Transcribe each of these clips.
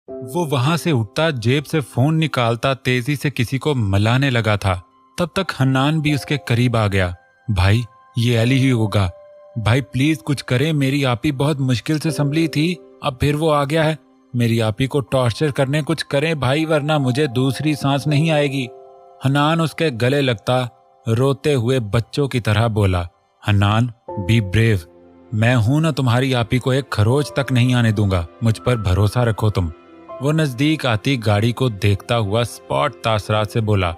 वो वहां से उठता, जेब से फोन निकालता, तेजी से किसी को मलाने लगा था। तब तक हन्नान भी उसके करीब आ गया। भाई, ये अली ही होगा। भाई प्लीज कुछ करें, मेरी आपी बहुत मुश्किल से संभली थी, अब फिर वो आ गया है। मेरी आपी को टॉर्चर करने कुछ करें भाई, वरना मुझे दूसरी सांस नहीं आएगी। हन्नान उसके गले लगता, रोते हुए बच्चों की तरह बोला, हन्नान बी ब्रेव, मैं हूं ना, तुम्हारी आपी को एक खरोच तक नहीं आने दूंगा, मुझ पर भरोसा रखो तुम। वो नजदीक आती गाड़ी को देखता हुआ स्पॉट तासरात से बोला,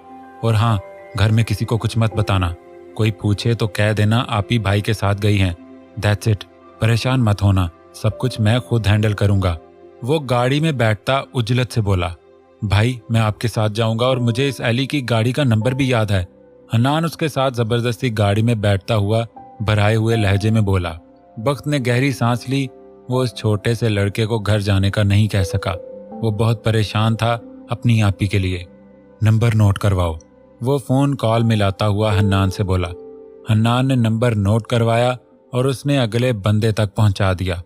और हाँ, घर में किसी को कुछ मत बताना, कोई पूछे तो कह देना आपी भाई के साथ गई हैं। दैट्स इट, परेशान मत होना, सब कुछ मैं खुद हैंडल करूंगा। वो गाड़ी में बैठता उजलत से बोला, भाई मैं आपके साथ जाऊंगा और मुझे इस अली की गाड़ी का नंबर भी याद है। हन्नान उसके साथ जबरदस्ती गाड़ी में बैठता हुआ भराए हुए लहजे में बोला। बख्त ने गहरी सांस ली। वो उस छोटे से लड़के को घर जाने का नहीं कह सका। वो बहुत परेशान था अपनी आपी के लिए। नंबर नोट करवाओ, वो फोन कॉल मिलाता हुआ हन्नान से बोला। हन्नान ने नंबर नोट करवाया और उसने अगले बंदे तक पहुंचा दिया।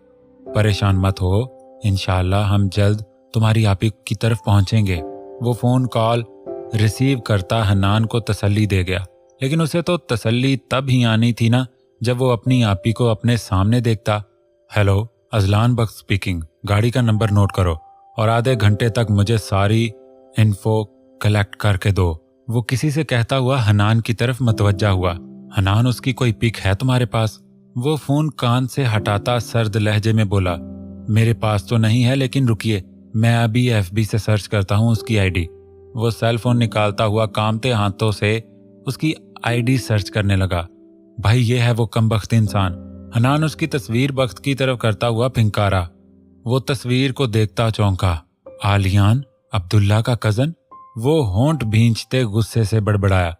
परेशान मत हो, इंशाल्लाह हम जल्द तुम्हारी आपी की तरफ पहुंचेंगे। वो फोन कॉल रिसीव करता हन्नान को तसल्ली दे गया, लेकिन उसे तो तसल्ली तब ही आनी थी ना जब वो अपनी आपी को अपने सामने देखता। हेलो, अजलान बख्त स्पीकिंग, गाड़ी का नंबर नोट करो और आधे घंटे तक मुझे सारी इन्फो कलेक्ट करके दो। वो किसी से कहता हुआ हन्नान की तरफ मतवज्जा हुआ। हन्नान, उसकी कोई पिक है तुम्हारे पास? वो फोन कान से हटाता सर्द लहजे में बोला, मेरे पास तो नहीं है, लेकिन रुकिए, मैं अभी एफबी से सर्च करता हूँ उसकी आईडी। वो सेल फोन निकालता हुआ कांपते हाथों से उसकी आईडी सर्च करने लगा। भाई ये है वो कमबख्त इंसान। हन्नान उसकी तस्वीर बख्त की तरफ करता हुआ फिंकारा। वो तस्वीर को देखता चौंका। आलियान, अब्दुल्ला का कजन? वो होंठ भींचते गुस्से से बड़बड़ाया,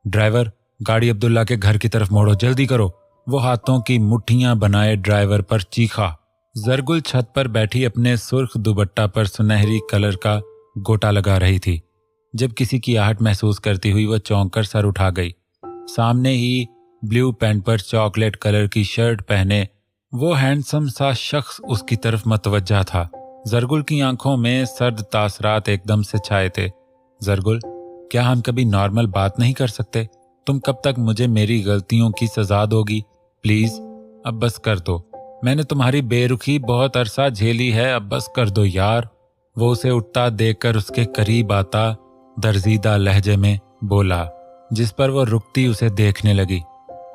ड्राइवर गाड़ी अब्दुल्ला के घर की तरफ मोड़ो, जल्दी करो। वो हाथों की मुट्ठियां बनाए ड्राइवर पर चीखा। जरगुल छत पर बैठी अपने सुर्ख दुपट्टा पर सुनहरी कलर का गोटा लगा रही थी। जब किसी की आहट महसूस करती हुई वो चौंक कर सर उठा गई। सामने ही ब्लू पैंट पर चॉकलेट कलर की शर्ट पहने वो हैंडसम सा शख्स उसकी तरफ मतवज्जा था। जरगुल की आंखों में सर्द तासरात एकदम से छाए थे। जरगुल, क्या हम कभी नॉर्मल बात नहीं कर सकते? तुम कब तक मुझे मेरी गलतियों की सजा दोगी? प्लीज अब बस कर दो, मैंने तुम्हारी बेरुखी बहुत अरसा झेली है, अब बस कर दो यार। वो उसे उठता देखकर उसके करीब आता दर्जीदा लहजे में बोला, जिस पर वो रुकती उसे देखने लगी।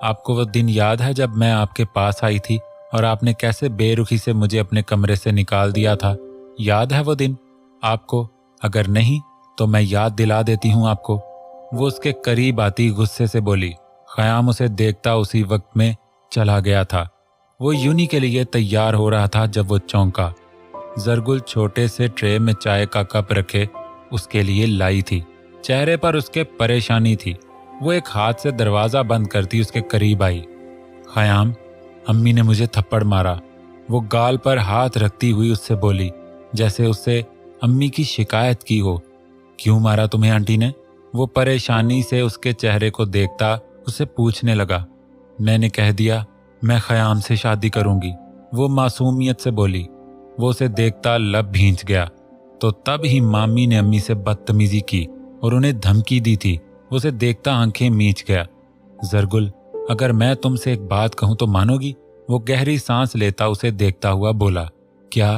आपको वो दिन याद है जब मैं आपके पास आई थी और आपने कैसे बेरुखी से मुझे अपने कमरे से निकाल दिया था? याद है वो दिन आपको? अगर नहीं तो मैं याद दिला देती हूँ आपको। वो उसके करीब आती गुस्से से बोली। ख़याम उसे देखता उसी वक्त में चला गया था। वो यूनी के लिए तैयार हो रहा था जब वो चौंका। जरगुल छोटे से ट्रे में चाय का कप रखे उसके लिए लाई थी। चेहरे पर उसके परेशानी थी। वो एक हाथ से दरवाज़ा बंद करती उसके करीब आई। ख़याम, अम्मी ने मुझे थप्पड़ मारा। वो गाल पर हाथ रखती हुई उससे बोली, जैसे उससे अम्मी की शिकायत की हो। क्यों मारा तुम्हें आंटी ने? वो परेशानी से उसके चेहरे को देखता उससे पूछने लगा। मैंने कह दिया मैं ख़याम से शादी करूंगी, वो मासूमियत से बोली। वो उसे देखता लब भींच गया। तो तब ही मामी ने अम्मी से बदतमीजी की और उन्हें धमकी दी थी। वो उसे देखता आंखें मींच गया। जरगुल, अगर मैं तुमसे एक बात कहूं तो मानोगी? वो गहरी सांस लेता उसे देखता हुआ बोला। क्या?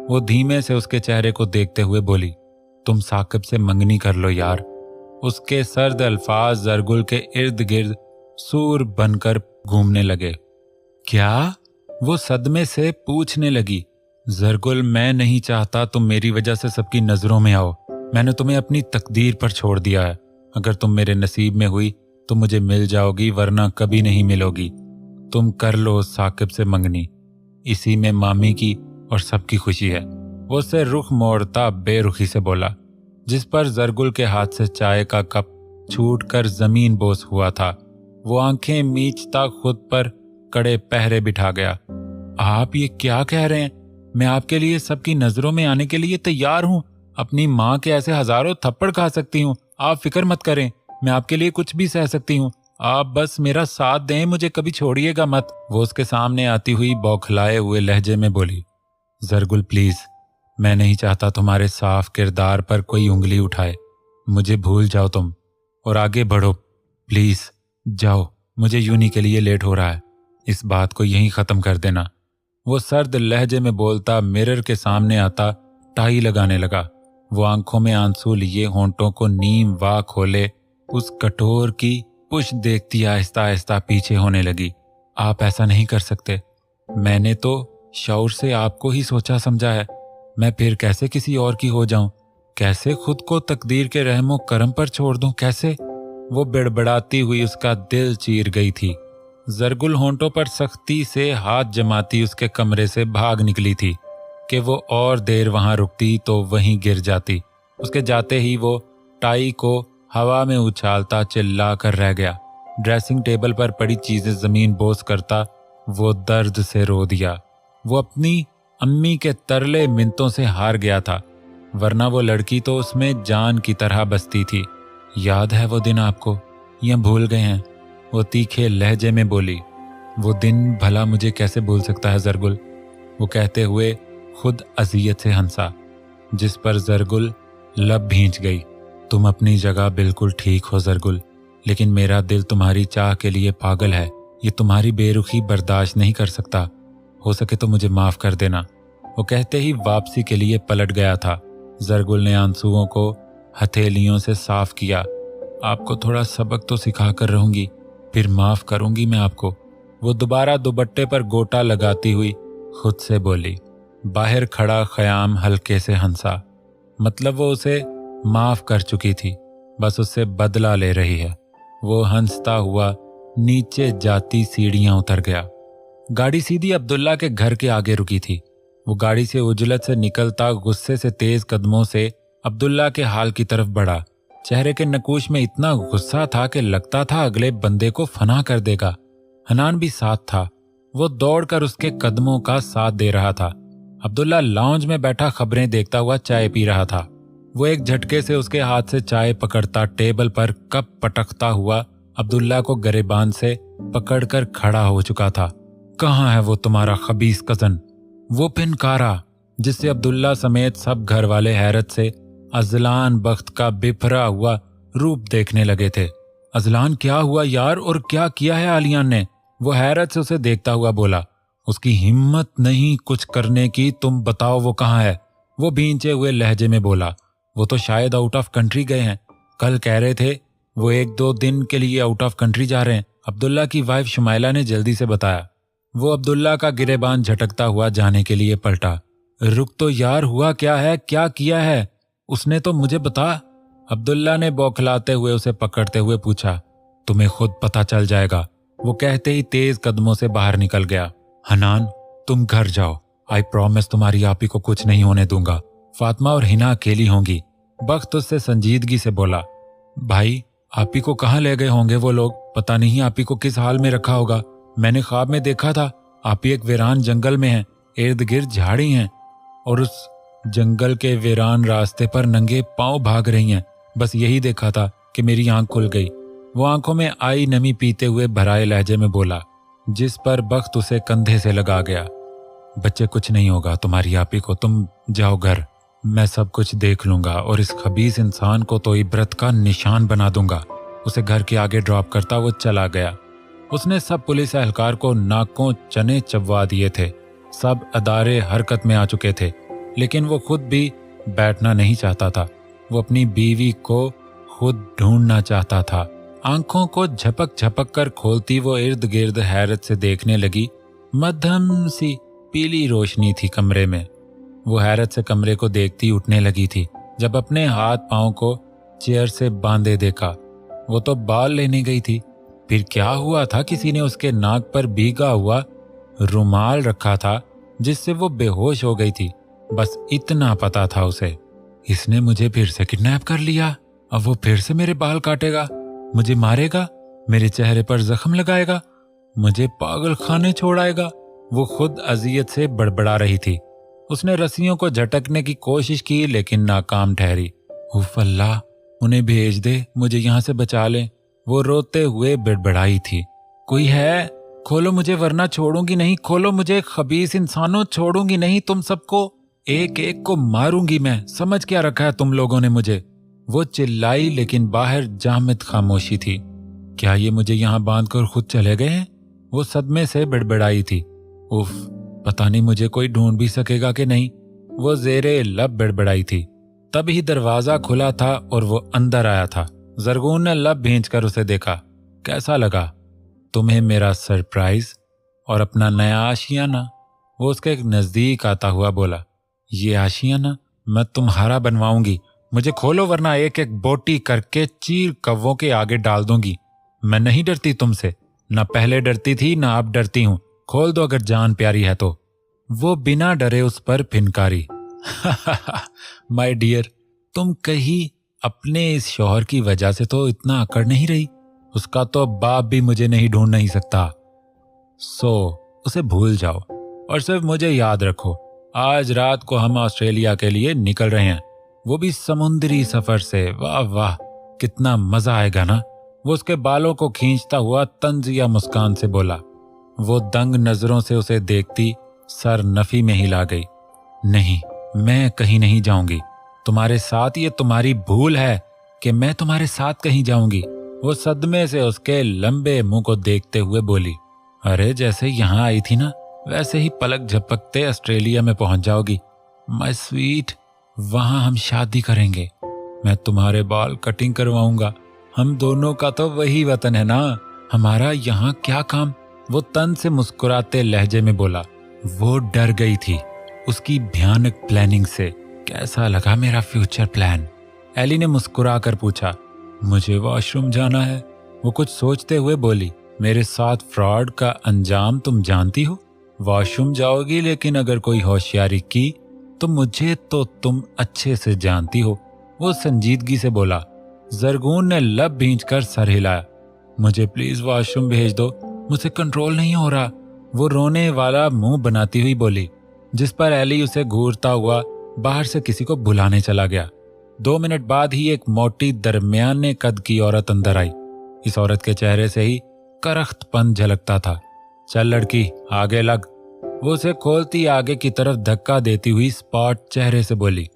वो धीमे से उसके चेहरे को देखते हुए बोली, तुम साकिब से मंगनी कर लो यार। उसके सर्द अल्फाज जरगुल के इर्द गिर्द सूर बनकर घूमने लगे। क्या? वो सदमे से पूछने लगी। जरगुल, मैं नहीं चाहता तुम मेरी वजह से सबकी नजरों में आओ। मैंने तुम्हें अपनी तकदीर पर छोड़ दिया है। अगर तुम मेरे नसीब में हुई तो मुझे मिल जाओगी, वरना कभी नहीं मिलोगी। तुम कर लो साकिब से मंगनी, इसी में मामी की और सबकी खुशी है। वो उससे रुख मोड़ता बेरुखी से बोला, जिस पर जरगुल के हाथ से चाय का कप छूटकर जमीन बोस हुआ था। वो आंखें मींचता खुद पर कड़े पहरे बिठा गया। आप ये क्या कह रहे हैं? मैं आपके लिए सबकी नजरों में आने के लिए तैयार हूँ। अपनी माँ के ऐसे हजारों थप्पड़ खा सकती हूँ। आप फिक्र मत करें, मैं आपके लिए कुछ भी सह सकती हूँ। आप बस मेरा साथ दें, मुझे कभी छोड़िएगा मत। वो उसके सामने आती हुई बौखलाए हुए लहजे में बोली। जरगुल प्लीज, मैं नहीं चाहता तुम्हारे साफ किरदार पर कोई उंगली उठाए। मुझे भूल जाओ तुम और आगे बढ़ो। प्लीज जाओ, मुझे यूनी के लिए लेट हो रहा है। इस बात को यहीं खत्म कर देना। वो सर्द लहजे में बोलता मिरर के सामने आता टाई लगाने लगा। वो आंखों में आंसू लिए होंठों को नीम वाह खोले उस कठोर की पुश देखती आहिस्ता आहिस्ता पीछे होने लगी। आप ऐसा नहीं कर सकते। मैंने तो शौर से आपको ही सोचा समझा है। मैं फिर कैसे किसी और की हो जाऊं? कैसे खुद को तकदीर के रहमो करम पर छोड़ दूं? कैसे? वो बड़बड़ाती हुई उसका दिल चीर गई थी। जरगुल होंठों पर सख्ती से हाथ जमाती उसके कमरे से भाग निकली थी कि वो और देर वहां रुकती तो वहीं गिर जाती। उसके जाते ही वो टाई को हवा में उछालता चिल्ला कर रह गया। ड्रेसिंग टेबल पर पड़ी चीजें जमीन बोस करता वो दर्द से रो दिया। वो अपनी अम्मी के तरले मिन्नतों से हार गया था, वरना वो लड़की तो उसमें जान की तरह बसती थी। याद है वो दिन आपको, या भूल गए हैं? वो तीखे लहजे में बोली। वो दिन भला मुझे कैसे भूल सकता है जरगुल? वो कहते हुए खुद अजियत से हंसा, जिस पर जरगुल लब भींच गई। तुम अपनी जगह बिल्कुल ठीक हो जरगुल, लेकिन मेरा दिल तुम्हारी चाह के लिए पागल है। ये तुम्हारी बेरुखी बर्दाश्त नहीं कर सकता। हो सके तो मुझे माफ कर देना। वो कहते ही वापसी के लिए पलट गया था। जरगुल ने आंसुओं को हथेलियों से साफ किया। आपको थोड़ा सबक तो सिखा कर रहूंगी, फिर माफ करूंगी मैं आपको। वो दोबारा दुपट्टे पर गोटा लगाती हुई खुद से बोली। बाहर खड़ा खयाम हल्के से हंसा। मतलब वो उसे माफ कर चुकी थी, बस उससे बदला ले रही है। वो हंसता हुआ नीचे जाती सीढ़ियां उतर गया। गाड़ी सीधी अब्दुल्ला के घर के आगे रुकी थी। वो गाड़ी से उजलत से निकलता गुस्से से तेज कदमों से अब्दुल्ला के हाल की तरफ बढ़ा। चेहरे के नकूश में इतना गुस्सा था कि लगता था अगले बंदे को फना कर देगा। हनान भी साथ था। वो दौड़कर उसके कदमों का साथ दे रहा था। अब्दुल्ला लाउंज में बैठा खबरें देखता हुआ चाय पी रहा था। वो एक झटके से उसके हाथ से चाय पकड़ता टेबल पर कप पटकता हुआ अब्दुल्ला को गरेबान से पकड़कर खड़ा हो चुका था। कहाँ है वो तुम्हारा खबीस कजन? वो पिनकारा जिससे अब्दुल्ला समेत सब घर वाले हैरत से अजलान बख्त का बिफरा हुआ रूप देखने लगे थे। अजलान क्या हुआ यार, और क्या किया है आलियान ने? वो हैरत से उसे देखता हुआ बोला। उसकी हिम्मत नहीं कुछ करने की, तुम बताओ वो कहाँ है? वो भींचे हुए लहजे में बोला। वो तो शायद आउट ऑफ कंट्री गए हैं। कल कह रहे थे वो 1-2 दिन के लिए आउट ऑफ कंट्री जा रहे हैं। अब्दुल्ला की वाइफ शुमाइला ने जल्दी से बताया। वो अब्दुल्ला का गिरेबान झटकता हुआ जाने के लिए पलटा। रुक तो यार, हुआ क्या है? क्या किया है उसने? तो मुझे बता। अब्दुल्ला ने बौखलाते हुए उसे पकड़ते हुए पूछा। तुम्हें खुद पता चल जाएगा। वो कहते ही तेज कदमों से बाहर निकल गया। हनान, तुम घर जाओ। आई प्रॉमिस तुम्हारी आपी को कुछ नहीं होने दूंगा। फातिमा और हिना अकेली होंगी। बख्त उससे संजीदगी से बोला। भाई, आपी को कहाँ ले गए होंगे वो लोग? पता नहीं आपी को किस हाल में रखा होगा। मैंने ख्वाब में देखा था आपी एक वीरान जंगल में है, इर्द गिर्द झाड़ी हैं और उस जंगल के वीरान रास्ते पर नंगे पांव भाग रही हैं। बस यही देखा था कि मेरी आंख खुल गई। वो आंखों में आई नमी पीते हुए भराए लहजे में बोला, जिस पर बख्त उसे कंधे से लगा गया। बच्चे, कुछ नहीं होगा तुम्हारी आपी को, तुम जाओ घर। मैं सब कुछ देख लूंगा और इस खबीस इंसान को तो इबरत का निशान बना दूंगा। उसे घर के आगे ड्रॉप करता वो चला गया। उसने सब पुलिस एहलकार को नाकों चने चबवा दिए थे। सब अदारे हरकत में आ चुके थे, लेकिन वो खुद भी बैठना नहीं चाहता था। वो अपनी बीवी को खुद ढूंढना चाहता था। आंखों को झपक झपक कर खोलती वो इर्द गिर्द हैरत से देखने लगी। मध्यम सी पीली रोशनी थी कमरे में। वो हैरत से कमरे को देखती उठने लगी थी जब अपने हाथ पांव को चेयर से बांधे देखा। वो तो बाल लेने गई थी। फिर क्या हुआ था? किसी ने उसके नाक पर भीगा हुआ रुमाल रखा था जिससे वो बेहोश हो गई थी। बस इतना पता था उसे। इसने मुझे फिर से किडनैप कर लिया। अब वो फिर से मेरे बाल काटेगा, मुझे मारेगा, मेरे चेहरे पर जख्म लगाएगा, मुझे पागल खाने छोड़ाएगा। वो खुद अजियत से बड़बड़ा रही थी। उसने रस्सियों को झटकने की कोशिश की लेकिन नाकाम ठहरी। उफ अल्लाह, उन्हें भेज दे, मुझे यहाँ से बचा ले। वो रोते हुए बड़बड़ाई थी। कोई है? खोलो मुझे वरना छोड़ूंगी नहीं। खोलो मुझे, खबीस इंसानों, छोड़ूंगी नहीं तुम सबको। एक एक को मारूंगी मैं, समझ क्या रखा है तुम लोगों ने मुझे। वो चिल्लाई लेकिन बाहर जामिद खामोशी थी। क्या ये मुझे यहाँ बांधकर खुद चले गए हैं? वो सदमे से बड़बड़ाई थी। उफ, पता नहीं मुझे कोई ढूंढ भी सकेगा कि नहीं, वो जेरे लब बड़बड़ाई थी। तभी दरवाजा खुला था और वो अंदर आया था। जरगून ने लब भींचकर उसे देखा। कैसा लगा तुम्हें मेरा सरप्राइज और अपना नया आशियाना? वो उसके नजदीक आता हुआ बोला, ये आशियाना मैं तुम्हारा बनवाऊंगी, मुझे खोलो वरना एक एक बोटी करके चीर कव्वों के आगे डाल दूंगी। मैं नहीं डरती तुमसे, ना पहले डरती थी ना अब डरती हूं, खोल दो अगर जान प्यारी है तो। वो बिना डरे उस पर फिनकारी। माय डियर, तुम कहीं अपने इस शौहर की वजह से तो इतना अकड़ नहीं रही? उसका तो बाप भी मुझे नहीं ढूंढ नहीं सकता। सो उसे भूल जाओ और सिर्फ मुझे याद रखो, आज रात को हम ऑस्ट्रेलिया के लिए निकल रहे हैं, वो भी समुद्री सफर से। वाह वाह, कितना मजा आएगा ना। वो उसके बालों को खींचता हुआ तंजिया मुस्कान से बोला। वो दंग नजरों से उसे देखती सर नफी में हिला गई। नहीं, मैं कहीं नहीं जाऊंगी तुम्हारे साथ, ये तुम्हारी भूल है कि मैं तुम्हारे साथ कहीं जाऊंगी। वो सदमे से उसके लंबे मुंह को देखते हुए बोली, अरे जैसे यहाँ आई थी ना वैसे ही पलक झपकते ऑस्ट्रेलिया में पहुंच जाओगी माय स्वीट। वहां हम शादी करेंगे, मैं तुम्हारे बाल कटिंग करवाऊंगा, हम दोनों का तो वही वतन है ना, हमारा यहाँ क्या काम? वो तन से मुस्कुराते लहजे में बोला। वो डर गई थी उसकी भयानक प्लानिंग से। कैसा लगा मेरा फ्यूचर प्लान? एली ने मुस्कुरा कर पूछा। मुझे वॉशरूम जाना है, वो कुछ सोचते हुए बोली। मेरे साथ फ्रॉड का अंजाम तुम जानती हो। वॉशरूम जाओगी लेकिन अगर कोई होशियारी की तो मुझे तो तुम अच्छे से जानती हो, वो संजीदगी से बोला। जरगून ने लब भींचकर सर हिलाया। मुझे प्लीज वॉशरूम भेज दो, मुझसे कंट्रोल नहीं हो रहा, वो रोने वाला मुंह बनाती हुई बोली, जिस पर एली उसे घूरता हुआ बाहर से किसी को बुलाने चला गया। 2 मिनट बाद ही एक मोटी दरमियाने कद की औरत अंदर आई। इस औरत के चेहरे से ही करख्तपन झलकता था। चल लड़की आगे लग, वो उसे खोलती आगे की तरफ धक्का देती हुई स्पॉट चेहरे से बोली।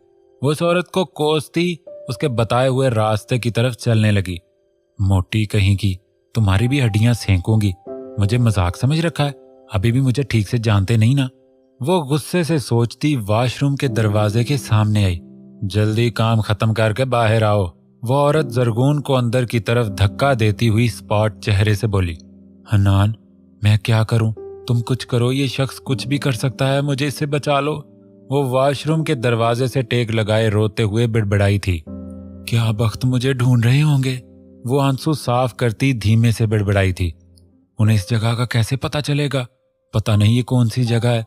वो उस औरत को कोसती उसके बताए हुए रास्ते की तरफ चलने लगी। मोटी कहीं की, तुम्हारी भी हड्डियां सेंकूंगी, मुझे मजाक समझ रखा है? अभी भी मुझे ठीक से जानते नहीं ना? वो गुस्से से सोचती वॉशरूम के दरवाजे के सामने आई। जल्दी काम खत्म करके बाहर आओ, वो औरत जरगून को अंदर की तरफ धक्का देती हुई स्पॉट चेहरे से बोली। हनान, मैं क्या करूं? तुम कुछ करो, ये शख्स कुछ भी कर सकता है, मुझे इससे बचा लो। वो वॉशरूम के दरवाजे से टेक लगाए रोते हुए बिड़बिड़ाई थी। क्या बख्त मुझे ढूंढ रहे होंगे? वो आंसू साफ करती धीमे से बिड़बिड़ाई थी। उन्हें इस जगह का कैसे पता चलेगा? पता नहीं ये कौन सी जगह है।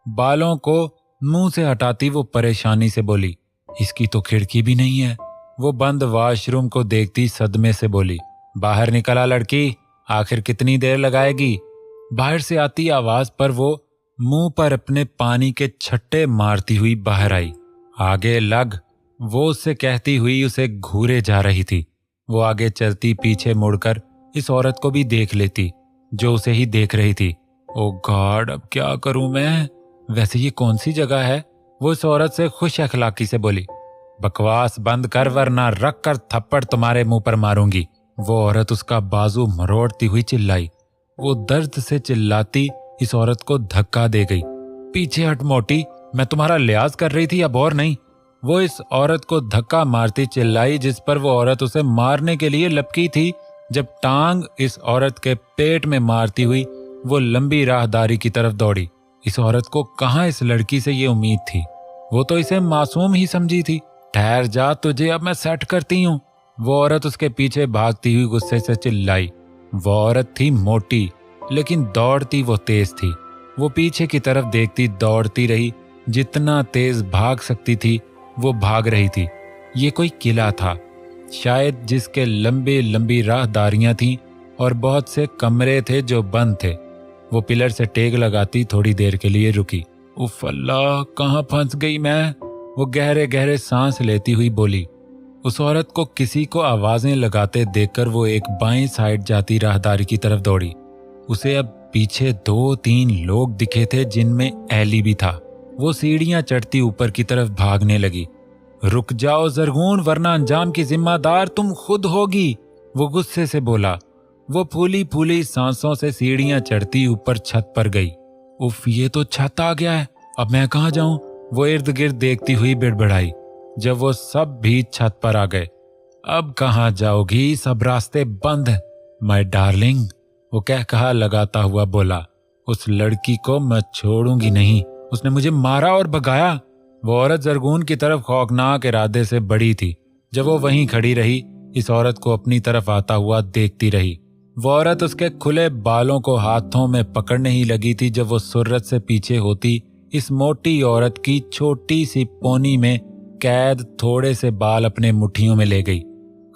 बालों को मुंह से हटाती वो परेशानी से बोली। इसकी तो खिड़की भी नहीं है। वो बंद वॉशरूम को देखती सदमे से बोली। बाहर निकला लड़की, आखिर कितनी देर लगाएगी? बाहर से आती आवाज पर वो मुंह पर अपने पानी के छट्टे मारती हुई बाहर आई। आगे लग, वो उससे कहती हुई उसे घूरे जा रही थी। वो आगे चलती पीछे मुड़कर इस औरत को भी देख लेती जो उसे ही देख रही थी। ओ गॉड, अब क्या करूं मैं? वैसे ये कौन सी जगह है? वो इस औरत से खुश अखलाकी से बोली। बकवास बंद कर वरना रख कर थप्पड़ तुम्हारे मुंह पर मारूंगी। वो औरत उसका बाजू मरोड़ती हुई चिल्लाई। वो दर्द से चिल्लाती इस औरत को धक्का दे गई। पीछे हट मोटी, मैं तुम्हारा लिहाज कर रही थी अब और नहीं। वो इस औरत को धक्का मारती चिल्लाई, जिस पर वो औरत उसे मारने के लिए लपकी थी। जब टांग इस औरत के पेट में मारती हुई वो लंबी राहदारी की तरफ दौड़ी। इस औरत को कहाँ इस लड़की से ये उम्मीद थी? वो तो इसे मासूम ही समझी थी। ठहर जा, तुझे अब मैं सेट करती हूँ। वो औरत उसके पीछे भागती हुई गुस्से से चिल्लाई। वो औरत थी मोटी, लेकिन दौड़ती वो तेज थी। वो पीछे की तरफ देखती दौड़ती रही। जितना तेज भाग सकती थी वो भाग रही थी। ये कोई किला था शायद, जिसके लंबी लंबी राहदारियां थीं और बहुत से कमरे थे जो बंद थे। वो पिलर से टेक लगाती थोड़ी देर के लिए रुकी। उफ अल्लाह, कहाँ फंस गई मैं? वो गहरे गहरे सांस लेती हुई बोली। उस औरत को किसी को आवाजें लगाते देखकर वो एक बाएं साइड जाती राहदारी की तरफ दौड़ी। उसे अब पीछे 2-3 लोग दिखे थे, जिनमें एली भी था। वो सीढ़ियां चढ़ती ऊपर की तरफ भागने लगी। रुक जाओ जरगून, वरना अंजाम की जिम्मेदार तुम खुद होगी, वो गुस्से से बोला। वो फूली फूली सांसों से सीढ़ियां चढ़ती ऊपर छत पर गई। उफ, ये तो छत आ गया है, अब मैं कहाँ जाऊं? वो इर्द गिर्द देखती हुई बिड़बिड़ाई। जब वो सब भी छत पर आ गए, अब कहाँ जाओगी, सब रास्ते बंद हैं माय डार्लिंग, वो कहा लगाता हुआ बोला। उस लड़की को मैं छोड़ूंगी नहीं, उसने मुझे मारा और भगाया। वो औरत जरगून की तरफ खौफनाक इरादे से बढ़ी थी। जब वो वहीं खड़ी रही, इस औरत को अपनी तरफ आता हुआ देखती रही। वो औरत उसके खुले बालों को हाथों में पकड़ने ही लगी थी जब वो सुर्रत से पीछे होती इस मोटी औरत की छोटी सी पोनी में कैद थोड़े से बाल अपने मुट्ठियों में ले गई।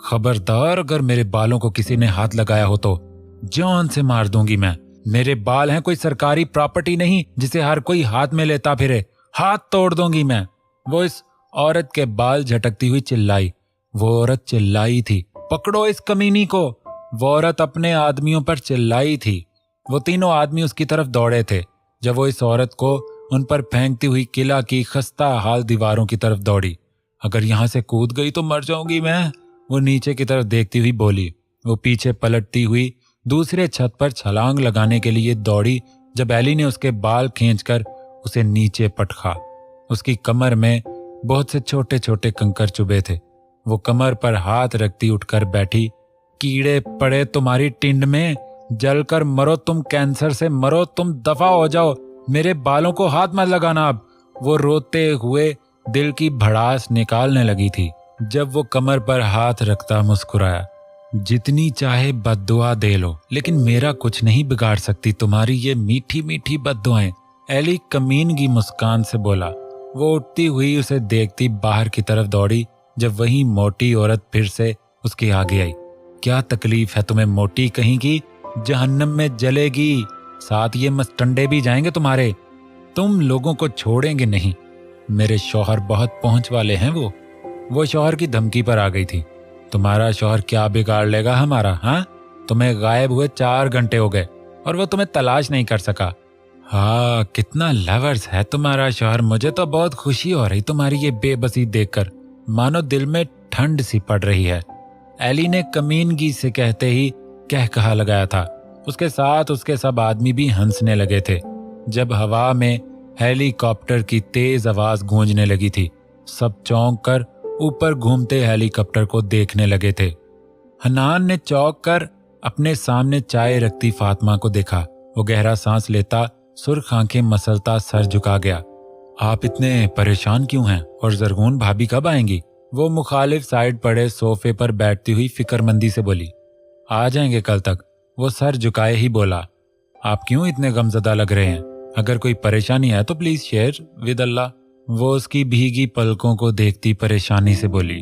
खबरदार, अगर मेरे बालों को किसी ने हाथ लगाया हो तो जान से मार दूंगी मैं। मेरे बाल हैं कोई सरकारी प्रॉपर्टी नहीं जिसे हर कोई हाथ में लेता फिरे, हाथ तोड़ दूंगी मैं। वो इस औरत के बाल झटकती हुई चिल्लाई। वो औरत चिल्लाई थी, पकड़ो इस कमीनी को। वो औरत अपने आदमियों पर चिल्लाई थी। वो तीनों आदमी उसकी तरफ दौड़े थे जब वो इस औरत को उन पर फेंकती हुई किला की खस्ता हाल दीवारों की तरफ दौड़ी। अगर यहां से कूद गई तो मर जाऊंगी मैं, वो नीचे की तरफ देखती हुई बोली। वो पीछे पलटती हुई दूसरे छत पर छलांग लगाने के लिए दौड़ी जब एली ने उसके बाल खींचकर उसे नीचे पटका। उसकी कमर में बहुत से छोटे छोटे कंकर चुभे थे। वो कमर पर हाथ रखती उठकर बैठी। कीड़े पड़े तुम्हारी टिंड में, जलकर मरो तुम, कैंसर से मरो तुम, दफा हो जाओ, मेरे बालों को हाथ मत लगाना। अब वो रोते हुए दिल की भड़ास निकालने लगी थी जब वो कमर पर हाथ रखता मुस्कुराया। जितनी चाहे बद्दुआ दे लो, लेकिन मेरा कुछ नहीं बिगाड़ सकती तुम्हारी ये मीठी मीठी बद्दुआएं, एली कमीनगी मुस्कान से बोला। वो उठती हुई उसे देखती बाहर की तरफ दौड़ी जब वही मोटी औरत फिर से उसके आगे आई। क्या तकलीफ है तुम्हें मोटी कहीं की, जहन्नम में जलेगी, साथ ये मस्टंडे भी जाएंगे तुम्हारे, तुम लोगों को छोड़ेंगे नहीं। मेरे शौहर बहुत पहुंच वाले हैं। वो शौहर की धमकी पर आ गई थी। तुम्हारा शौहर क्या बिगाड़ लेगा हमारा? हाँ, तुम्हें गायब हुए 4 घंटे हो गए और वो तुम्हें तलाश नहीं कर सका। हाँ, कितना लवर्स है तुम्हारा शौहर, मुझे तो बहुत खुशी हो रही तुम्हारी ये बेबसी देखकर, मानो दिल में ठंड सी पड़ रही है, एली ने कमीनगी से कहते ही कहा लगाया था। उसके साथ उसके सब आदमी भी हंसने लगे थे। जब हवा में हेलीकॉप्टर की तेज आवाज गूंजने लगी थी, सब चौंक कर ऊपर घूमते हेलीकॉप्टर को देखने लगे थे। हनान ने चौंक कर अपने सामने चाय रखती फातिमा को देखा। वो गहरा सांस लेता, सुर्ख आंखें मसलता सर झुका गया। आप इतने परेशान क्यों हैं और जरगून भाभी कब आएंगी? वो मुखालिफ साइड पड़े सोफे पर बैठती हुई फिक्रमंदी से बोली। आ जाएंगे कल तक, वो सर झुकाए ही बोला। आप क्यों इतने गमजदा लग रहे हैं? अगर कोई परेशानी है तो प्लीज शेयर विद अल्लाह। वो उसकी भीगी पलकों को देखती परेशानी से बोली।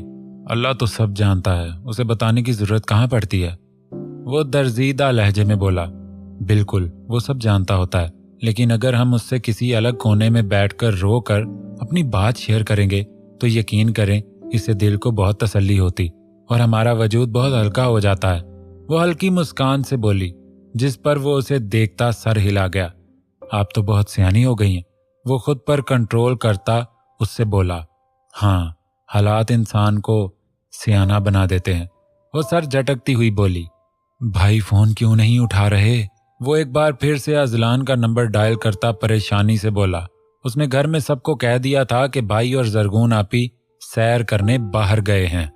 अल्लाह तो सब जानता है, उसे बताने की जरूरत कहाँ पड़ती है, वो दर्जीदा लहजे में बोला। बिल्कुल, वो सब जानता होता है, लेकिन अगर हम उससे किसी अलग कोने में बैठकर रो कर अपनी बात शेयर करेंगे तो यकीन करें इससे दिल को बहुत तसल्ली होती और हमारा वजूद बहुत हल्का हो जाता है। वो हल्की मुस्कान से बोली, जिस पर वो उसे देखता सर हिला गया। आप तो बहुत सियानी हो गई हैं, वो खुद पर कंट्रोल करता उससे बोला। हाँ, हालात इंसान को सियाना बना देते हैं। वो सर झटकती हुई बोली। भाई फोन क्यों नहीं उठा रहे? वो एक बार फिर से अजलान का नंबर डायल करता परेशानी से बोला। उसने घर में सबको कह दिया था कि भाई और जरगून आपी सैर करने बाहर गए हैं।